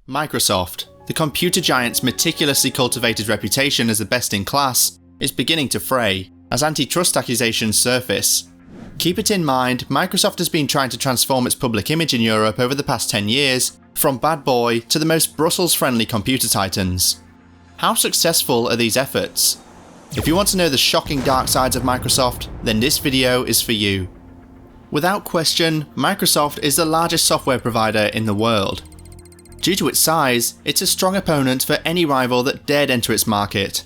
Microsoft, the computer giant's meticulously cultivated reputation as the best in class, is beginning to fray as antitrust accusations surface. Keep it in mind, Microsoft has been trying to transform its public image in Europe over the past 10 years, from bad boy to the most Brussels-friendly computer titans. How successful are these efforts? If you want to know the shocking dark sides of Microsoft, then this video is for you. Without question, Microsoft is the largest software provider in the world. Due to its size, it's a strong opponent for any rival that dared enter its market.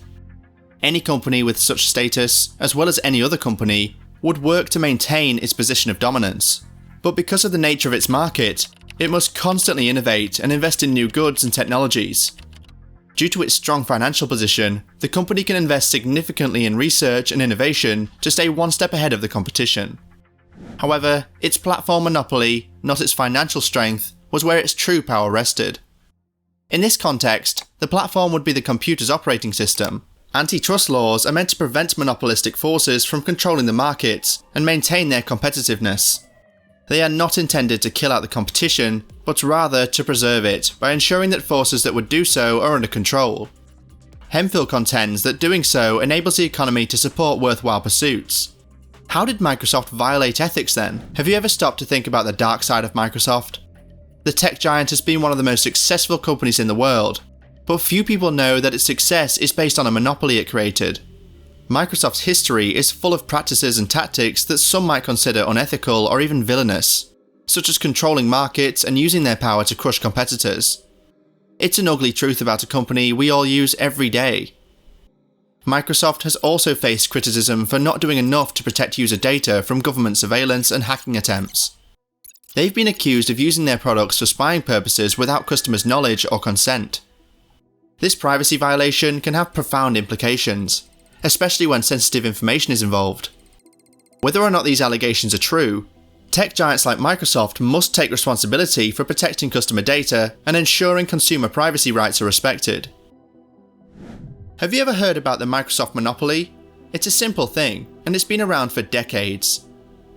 Any company with such status, as well as any other company, would work to maintain its position of dominance. But because of the nature of its market, it must constantly innovate and invest in new goods and technologies. Due to its strong financial position, the company can invest significantly in research and innovation to stay one step ahead of the competition. However, its platform monopoly, not its financial strength, was where its true power rested. In this context, the platform would be the computer's operating system. Antitrust laws are meant to prevent monopolistic forces from controlling the markets and maintain their competitiveness. They are not intended to kill out the competition, but rather to preserve it by ensuring that forces that would do so are under control. Hemphill contends that doing so enables the economy to support worthwhile pursuits. How did Microsoft violate ethics then? Have you ever stopped to think about the dark side of Microsoft? The tech giant has been one of the most successful companies in the world, but few people know that its success is based on a monopoly it created. Microsoft's history is full of practices and tactics that some might consider unethical or even villainous, such as controlling markets and using their power to crush competitors. It's an ugly truth about a company we all use every day. Microsoft has also faced criticism for not doing enough to protect user data from government surveillance and hacking attempts. They've been accused of using their products for spying purposes without customers' knowledge or consent. This privacy violation can have profound implications, especially when sensitive information is involved. Whether or not these allegations are true, tech giants like Microsoft must take responsibility for protecting customer data and ensuring consumer privacy rights are respected. Have you ever heard about the Microsoft monopoly? It's a simple thing, and it's been around for decades.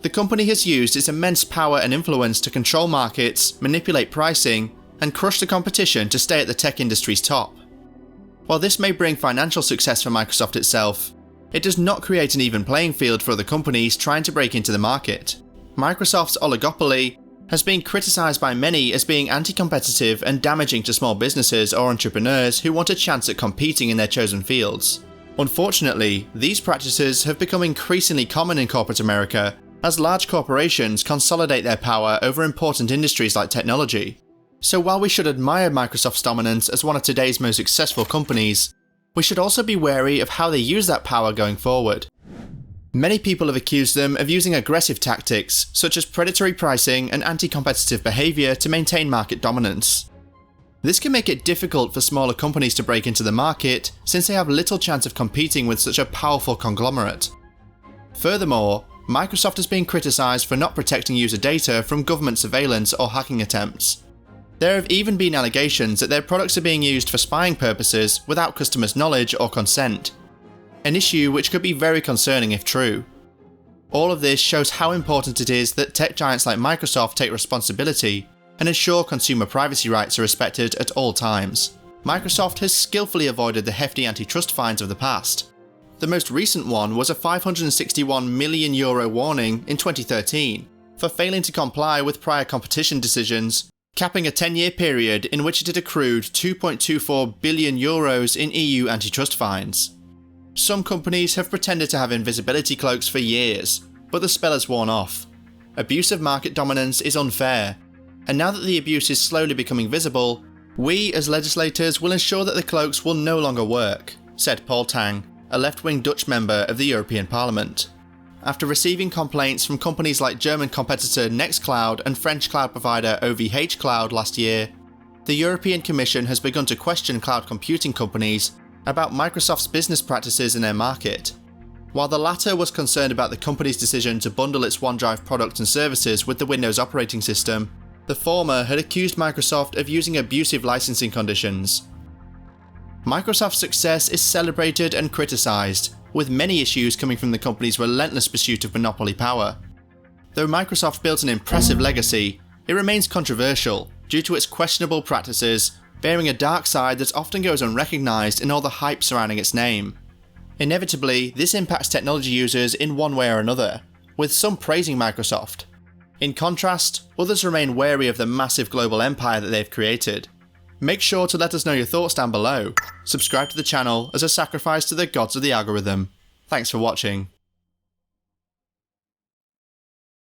The company has used its immense power and influence to control markets, manipulate pricing, and crush the competition to stay at the tech industry's top. While this may bring financial success for Microsoft itself, it does not create an even playing field for other companies trying to break into the market. Microsoft's oligopoly has been criticised by many as being anti-competitive and damaging to small businesses or entrepreneurs who want a chance at competing in their chosen fields. Unfortunately, these practices have become increasingly common in corporate America as large corporations consolidate their power over important industries like technology. So while we should admire Microsoft's dominance as one of today's most successful companies, we should also be wary of how they use that power going forward. Many people have accused them of using aggressive tactics, such as predatory pricing and anti-competitive behaviour to maintain market dominance. This can make it difficult for smaller companies to break into the market, since they have little chance of competing with such a powerful conglomerate. Furthermore, Microsoft has been criticised for not protecting user data from government surveillance or hacking attempts. There have even been allegations that their products are being used for spying purposes without customers' knowledge or consent, an issue which could be very concerning if true. All of this shows how important it is that tech giants like Microsoft take responsibility and ensure consumer privacy rights are respected at all times. Microsoft has skillfully avoided the hefty antitrust fines of the past. The most recent one was a €561 million warning in 2013 for failing to comply with prior competition decisions, capping a 10-year period in which it had accrued €2.24 billion in EU antitrust fines. Some companies have pretended to have invisibility cloaks for years, but the spell has worn off. Abuse of market dominance is unfair, and now that the abuse is slowly becoming visible, we as legislators will ensure that the cloaks will no longer work, said Paul Tang, a left-wing Dutch member of the European Parliament. After receiving complaints from companies like German competitor Nextcloud and French cloud provider OVH Cloud last year, the European Commission has begun to question cloud computing companies about Microsoft's business practices in their market. While the latter was concerned about the company's decision to bundle its OneDrive products and services with the Windows operating system, the former had accused Microsoft of using abusive licensing conditions. Microsoft's success is celebrated and criticised, with many issues coming from the company's relentless pursuit of monopoly power. Though Microsoft built an impressive legacy, it remains controversial due to its questionable practices, bearing a dark side that often goes unrecognised in all the hype surrounding its name. Inevitably, this impacts technology users in one way or another, with some praising Microsoft. In contrast, others remain wary of the massive global empire that they've created. Make sure to let us know your thoughts down below. Subscribe to the channel as a sacrifice to the gods of the algorithm. Thanks for watching.